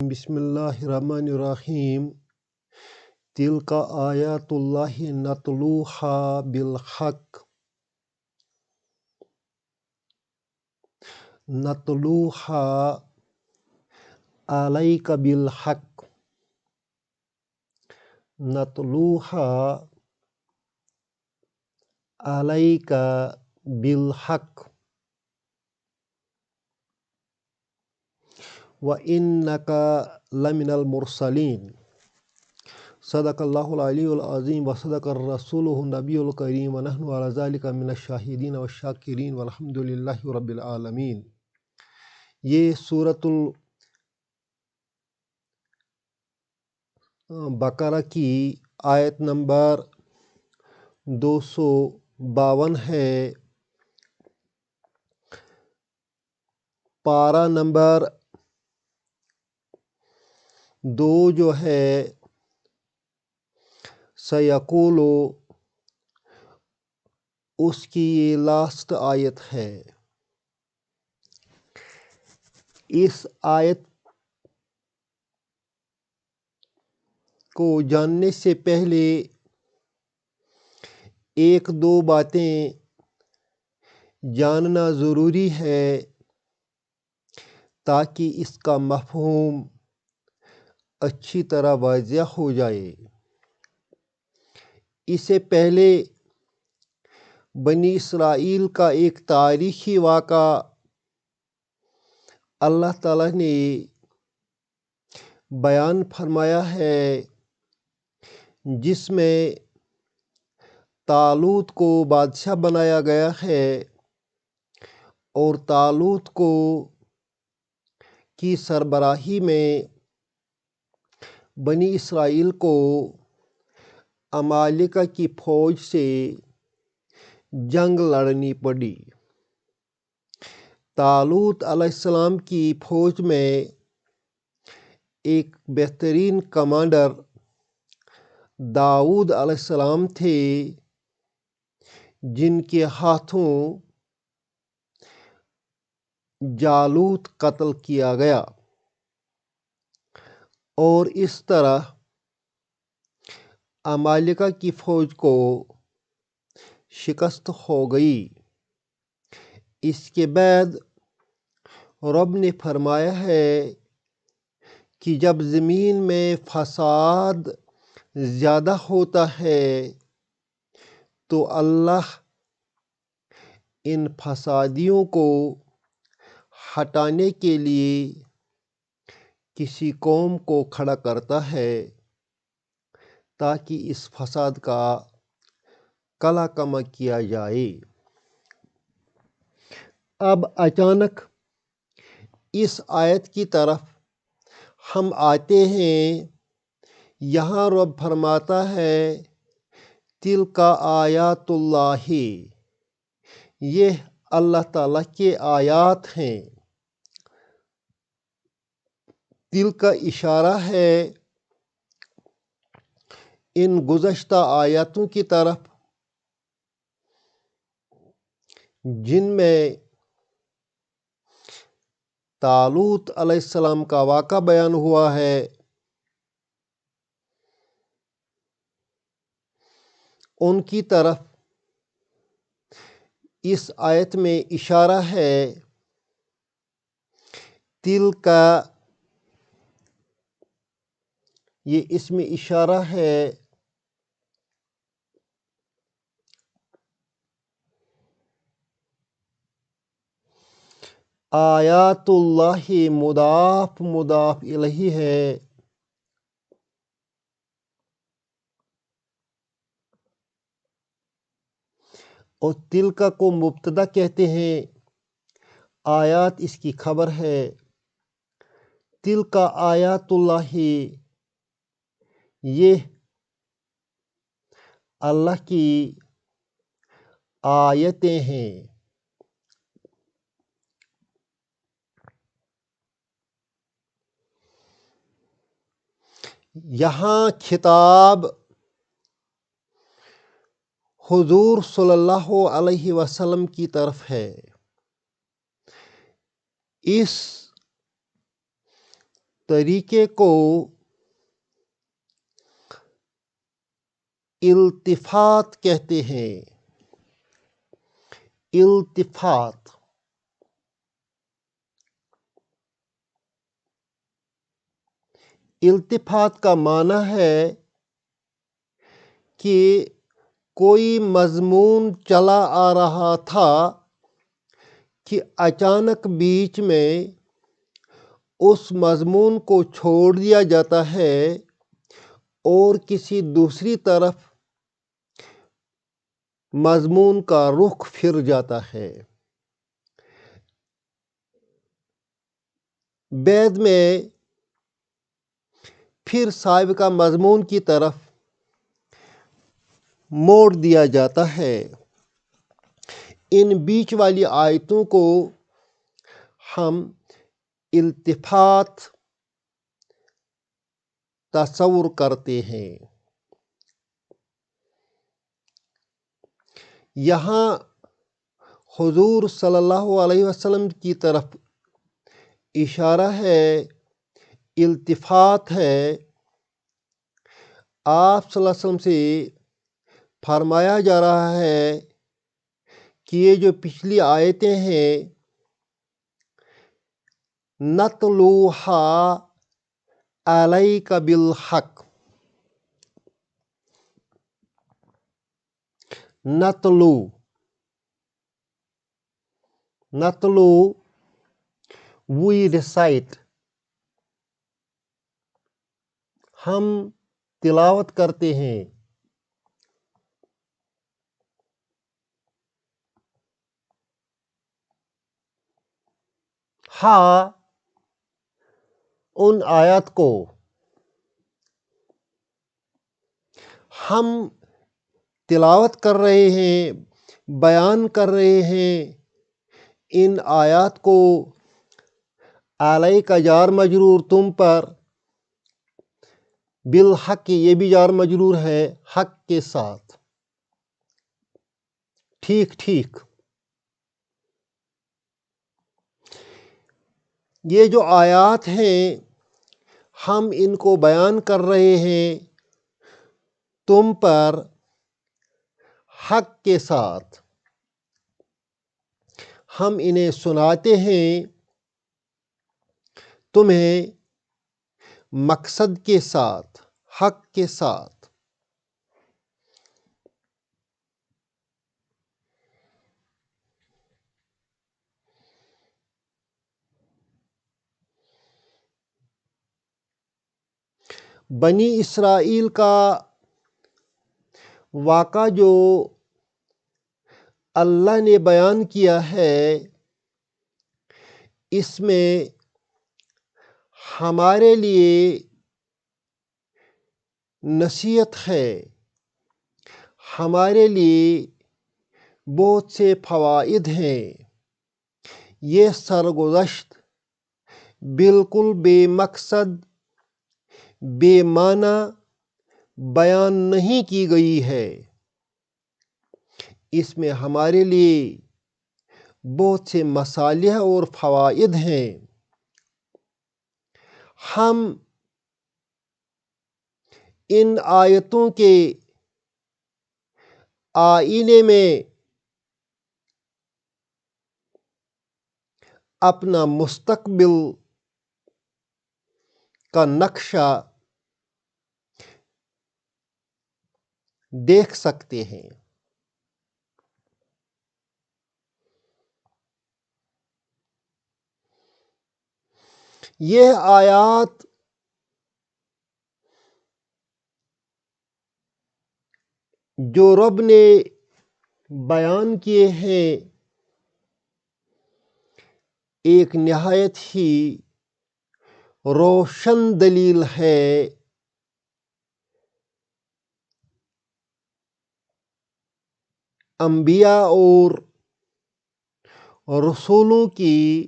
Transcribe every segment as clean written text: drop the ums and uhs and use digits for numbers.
بسم اللہ الرحمن الرحیم تلک آیات اللہ نتلوہا علیک بالحق نتلوہا علیک بالحق وَإِنَّكَ لَمِنَ الْمُرْسَلِينَ صدق اللہ العلی العظیم وصدق الرسول النبی الکریم ونحن علی ذلک من الشاہدین والشاکرین والحمد للہ رب العالمین۔ یہ سورۃ البقرہ کی آیت نمبر 252 ہے۔ پارہ نمبر 2 جو ہے سیقول اس کی یہ لاسٹ آیت ہے۔ اس آیت کو جاننے سے پہلے ایک دو باتیں جاننا ضروری ہے تاکہ اس کا مفہوم اچھی طرح واضح ہو جائے۔ اس سے پہلے بنی اسرائیل کا ایک تاریخی واقعہ اللہ تعالیٰ نے بیان فرمایا ہے، جس میں طالوت کو بادشاہ بنایا گیا ہے اور طالوت کی سربراہی میں بنی اسرائیل کو عمالقہ کی فوج سے جنگ لڑنی پڑی۔ طالوت علیہ السلام کی فوج میں ایک بہترین کمانڈر داؤد علیہ السلام تھے، جن کے ہاتھوں جالوت قتل کیا گیا، اور اس طرح عمالقہ کی فوج کو شکست ہو گئی۔ اس کے بعد رب نے فرمایا ہے کہ جب زمین میں فساد زیادہ ہوتا ہے تو اللہ ان فسادیوں کو ہٹانے کے لیے کسی قوم کو کھڑا کرتا ہے تاکہ اس فساد کا قلع کما کیا جائے۔ اب اچانک اس آیت کی طرف ہم آتے ہیں۔ یہاں رب فرماتا ہے تلک آیات اللہ، یہ اللہ تعالیٰ کے آیات ہیں۔ تل کا اشارہ ہے ان گزشتہ آیاتوں کی طرف، جن میں طالوت علیہ السلام کا واقعہ بیان ہوا ہے۔ ان کی طرف اس آیت میں اشارہ ہے۔ تل کا یہ اس میں اشارہ ہے آیات اللہ مضاف مضاف الیہ ہے، اور تلک کو مبتدا کہتے ہیں، آیات اس کی خبر ہے۔ تلک آیات اللہ، یہ اللہ کی آیتیں ہیں۔ یہاں خطاب حضور صلی اللہ علیہ وسلم کی طرف ہے۔ اس طریقے کو التفات کہتے ہیں۔ التفات التفات کا معنی ہے کہ کوئی مضمون چلا آ رہا تھا کہ اچانک بیچ میں اس مضمون کو چھوڑ دیا جاتا ہے اور کسی دوسری طرف مضمون کا رخ پھر جاتا ہے۔ بعد میں پھر سابقہ مضمون کی طرف موڑ دیا جاتا ہے۔ ان بیچ والی آیتوں کو ہم التفات تصور کرتے ہیں۔ یہاں حضور صلی اللہ علیہ وسلم کی طرف اشارہ ہے، التفات ہے۔ آپ صلی اللہ علیہ وسلم سے فرمایا جا رہا ہے کہ یہ جو پچھلی آیتیں ہیں، نَتْلُوہا عَلَيْكَ بِالْحَقِّ، نَتْلُو we recite، ہم تلاوت کرتے ہیں۔ ہاں، ان آیات کو ہم تلاوت کر رہے ہیں، بیان کر رہے ہیں۔ ان آیات کو علیہ کا جار مجرور تم پر، بالحق یہ بھی جار مجرور ہے حق کے ساتھ، ٹھیک ٹھیک۔ یہ جو آیات ہیں ہم ان کو بیان کر رہے ہیں تم پر حق کے ساتھ، ہم انہیں سناتے ہیں تمہیں مقصد کے ساتھ، حق کے ساتھ۔ بنی اسرائیل کا واقعہ جو اللہ نے بیان کیا ہے، اس میں ہمارے لیے نصیحت ہے، ہمارے لیے بہت سے فوائد ہیں۔ یہ سرگزشت بالکل بے مقصد، بے معنی بیان نہیں کی گئی ہے۔ اس میں ہمارے لیے بہت سے مصالح اور فوائد ہیں۔ ہم ان آیتوں کے آئینے میں اپنا مستقبل کا نقشہ دیکھ سکتے ہیں۔ یہ آیات جو رب نے بیان کیے ہیں، ایک نہایت ہی روشن دلیل ہے انبیاء اور رسولوں کی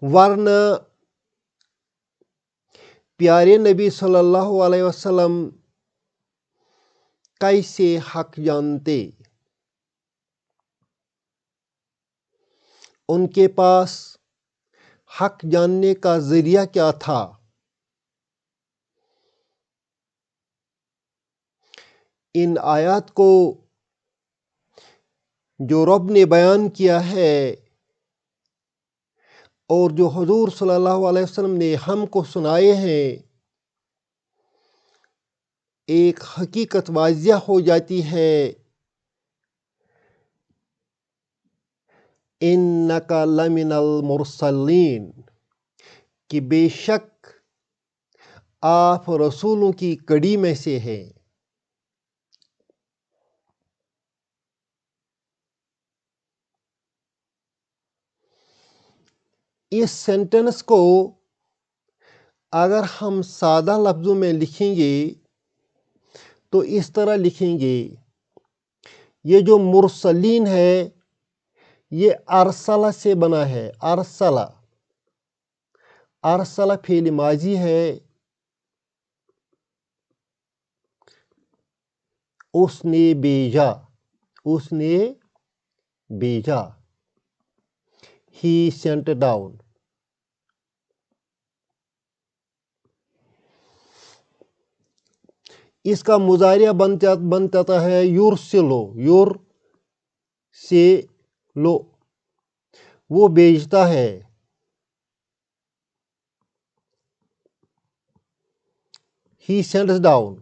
ورنہ پیارے نبی صلی اللہ علیہ وسلم کیسے حق جانتے؟ ان کے پاس حق جاننے کا ذریعہ کیا تھا؟ ان آیات کو جو رب نے بیان کیا ہے اور جو حضور صلی اللہ علیہ وسلم نے ہم کو سنائے ہیں، ایک حقیقت واضح ہو جاتی ہے، اِنَّکَ لَمِنَ الْمُرْسَلِينَ، کہ بے شک آپ رسولوں کی کڑی میں سے ہیں۔ اس سینٹنس کو اگر ہم سادہ لفظوں میں لکھیں گے تو اس طرح لکھیں گے، یہ جو مرسلین ہے یہ ارسلہ سے بنا ہے۔ ارسلہ فعل ماضی ہے، اس نے بھیجا، he sent down۔ اس کا مضارع بنتا ہے یرسلو، وہ بھیجتا ہے۔ he sends down۔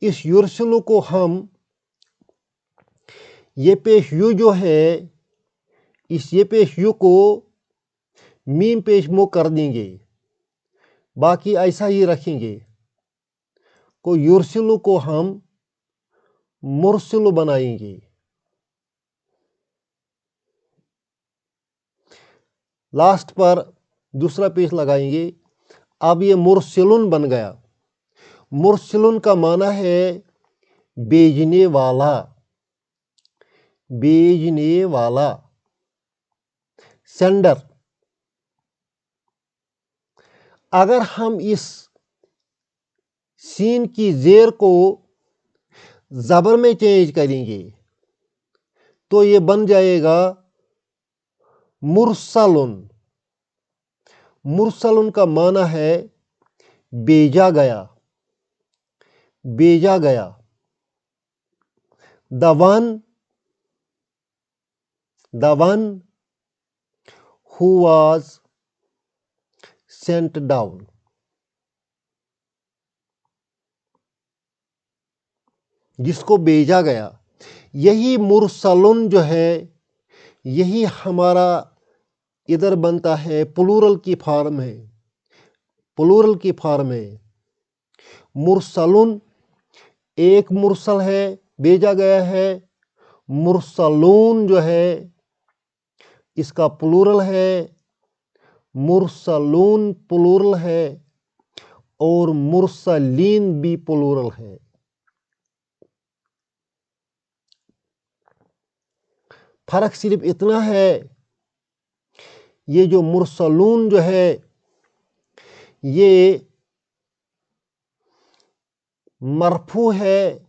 اس یرسلو کو ہم یہ پیش یو جو ہے، اس یہ پیش یو کو میم پیش مو کر دیں گے، باقی ایسا ہی رکھیں گے۔ کو یرسلو کو ہم مرسلو بنائیں گے۔ لاسٹ پر دوسرا پیش لگائیں گے۔ اب یہ مرسلن بن گیا۔ مرسلن کا معنی ہے بھیجنے والا، سینڈر۔ اگر ہم اس سین کی زیر کو زبر میں چینج کریں گے تو یہ بن جائے گا مرسلن۔ مرسلن کا معنی ہے بھیجا گیا۔ The one who was sent down۔ جس کو بھیجا گیا۔ یہی مرسلن جو ہے یہی ہمارا ادھر بنتا ہے پلورل کی فارم ہے۔ مرسلن ایک مرسل ہے، بھیجا گیا ہے۔ مرسلون جو ہے اس کا پلورل ہے، مرسلون پلورل ہے اور مرسلین بھی پلورل ہے۔ فرق صرف اتنا ہے، یہ جو مرسلون جو ہے یہ مرفوع ہے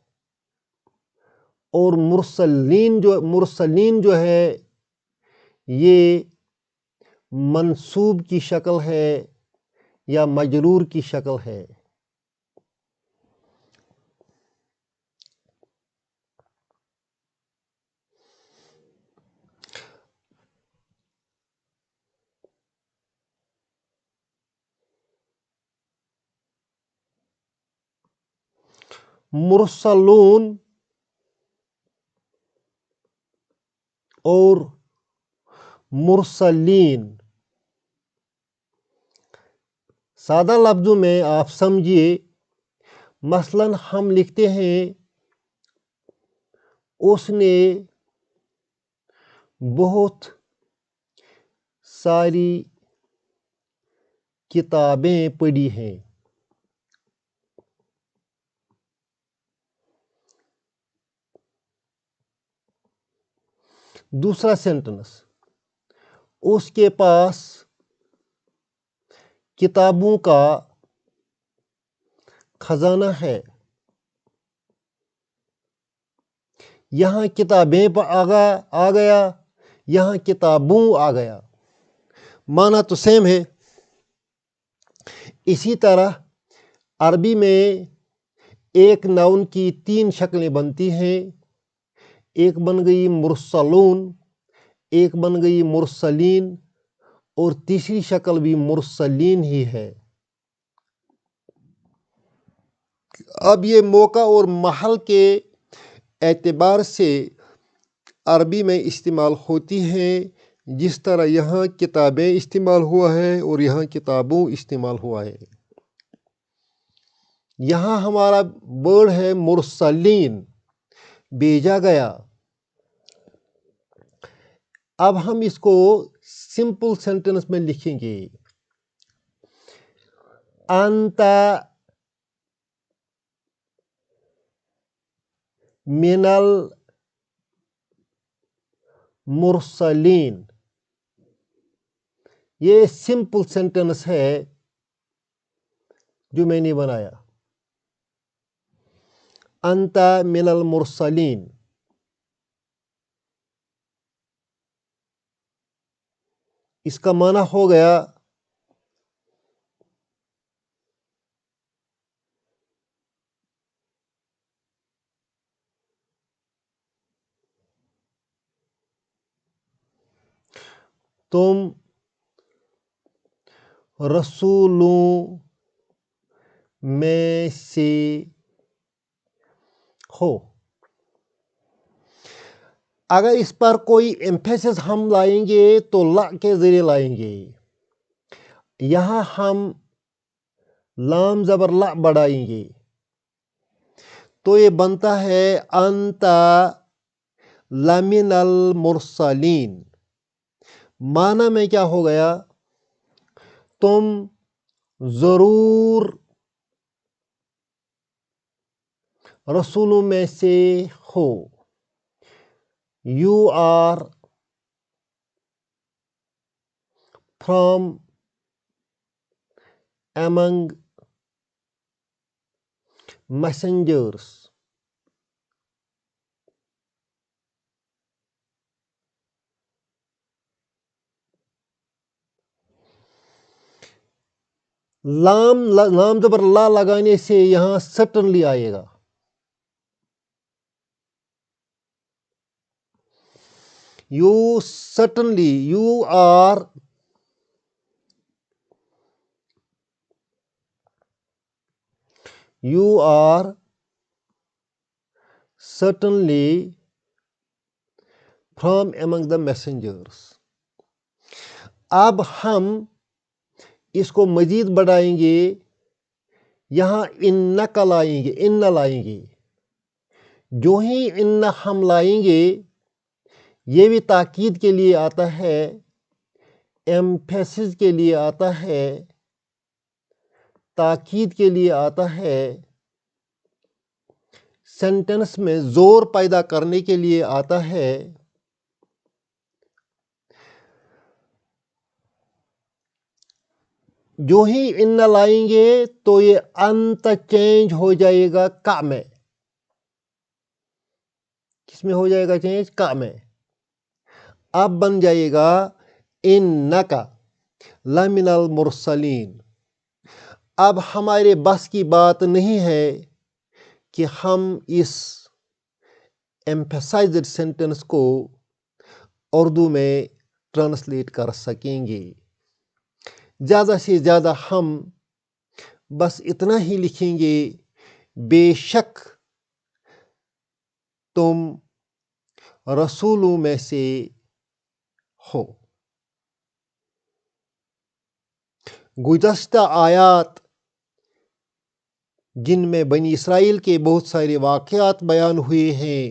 اور مرسلین جو ہے یہ منصوب کی شکل ہے یا مجرور کی شکل ہے۔ مرسلون اور مرسلین سادہ لفظوں میں آپ سمجھیے، مثلاً ہم لکھتے ہیں اس نے بہت ساری کتابیں پڑھی ہیں۔ دوسرا سینٹنس، اس کے پاس کتابوں کا خزانہ ہے۔ یہاں کتابیں پر آ گیا، یہاں کتابوں آ گیا، معنی تو سیم ہے۔ اسی طرح عربی میں ایک ناؤن کی 3 شکلیں بنتی ہیں، ایک بن گئی مرسلون، ایک بن گئی مرسلین، اور تیسری شکل بھی مرسلین ہی ہے۔ اب یہ موقع اور محل کے اعتبار سے عربی میں استعمال ہوتی ہیں، جس طرح یہاں کتابیں استعمال ہوا ہے اور یہاں کتابوں استعمال ہوا ہے۔ یہاں ہمارا ورڈ ہے مرسلین، بھیجا گیا۔ اب ہم اس کو سمپل سینٹنس میں لکھیں گے۔ انت من المرسلین، یہ سمپل سینٹنس ہے جو میں نے بنایا۔ انت من المرسلین، اس کا معنی ہو گیا تم رسولوں میں سے ہو۔ اگر اس پر کوئی ایمفیسس ہم لائیں گے تو لا کے ذریعے لائیں گے۔ یہاں ہم لام زبر لا بڑھائیں گے تو یہ بنتا ہے انت لمن المرسلین۔ معنی میں کیا ہو گیا؟ تم ضرور رسولوں میں سے ہو۔ You are from among messengers. لام زبر لا لگانے سے یہاں certainly آئے گا۔ You certainly, you are certainly from among the messengers. اب ہم اس کو مزید بڑھائیں گے، یہاں انک لائیں گے، ان لائیں گے۔ جو ہی ان ہم لائیں گے یہ بھی تاکید کے لیے آتا ہے، ایمفیسس کے لیے آتا ہے، تاکید کے لیے آتا ہے، سینٹنس میں زور پیدا کرنے کے لیے آتا ہے۔ جو ہی ان لائیں گے تو یہ انت چینج ہو جائے گا کا میں۔ کس میں ہو جائے گا چینج؟ کا میں۔ اب بن جائے گا انکا لمن المرسلین۔ اب ہمارے بس کی بات نہیں ہے کہ ہم اس ایمفیسائزڈ سینٹنس کو اردو میں ٹرانسلیٹ کر سکیں گے۔ زیادہ سے زیادہ ہم بس اتنا ہی لکھیں گے، بے شک تم رسولوں میں سے ہو۔ گزشتہ آیات جن میں بنی اسرائیل کے بہت سارے واقعات بیان ہوئے ہیں،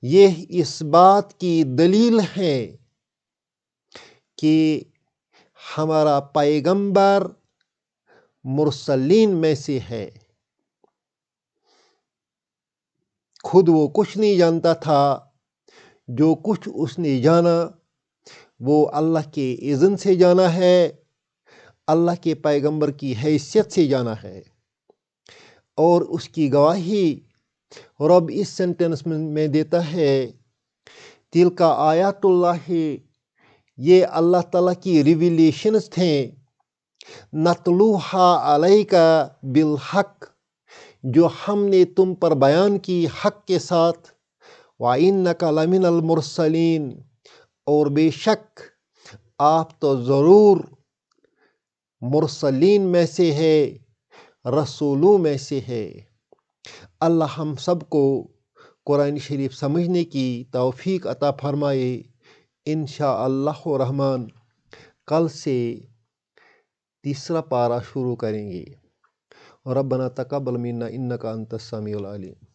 یہ اس بات کی دلیل ہے کہ ہمارا پیغمبر مرسلین میں سے ہے۔ خود وہ کچھ نہیں جانتا تھا، جو کچھ اس نے جانا وہ اللہ کے اذن سے جانا ہے، اللہ کے پیغمبر کی حیثیت سے جانا ہے، اور اس کی گواہی اور اب اس سینٹنس میں دیتا ہے تلک آیات اللہ، یہ اللہ تعالیٰ کی ریویلیشنز تھیں، نتلوہا علیک بالحق، جو ہم نے تم پر بیان کی حق کے ساتھ، وَإِنَّكَ لَمِنَ الْمُرْسَلِينَ، اور بے شک آپ تو ضرور مرسلین میں سے ہے، رسولوں میں سے ہے۔ اللہ ہم سب کو قرآن شریف سمجھنے کی توفیق عطا فرمائے۔ انشاءاللہ الرحمن کل سے تیسرا پارہ شروع کریں گے۔ ربنا تقبل منا انک انت السمیع العلیم۔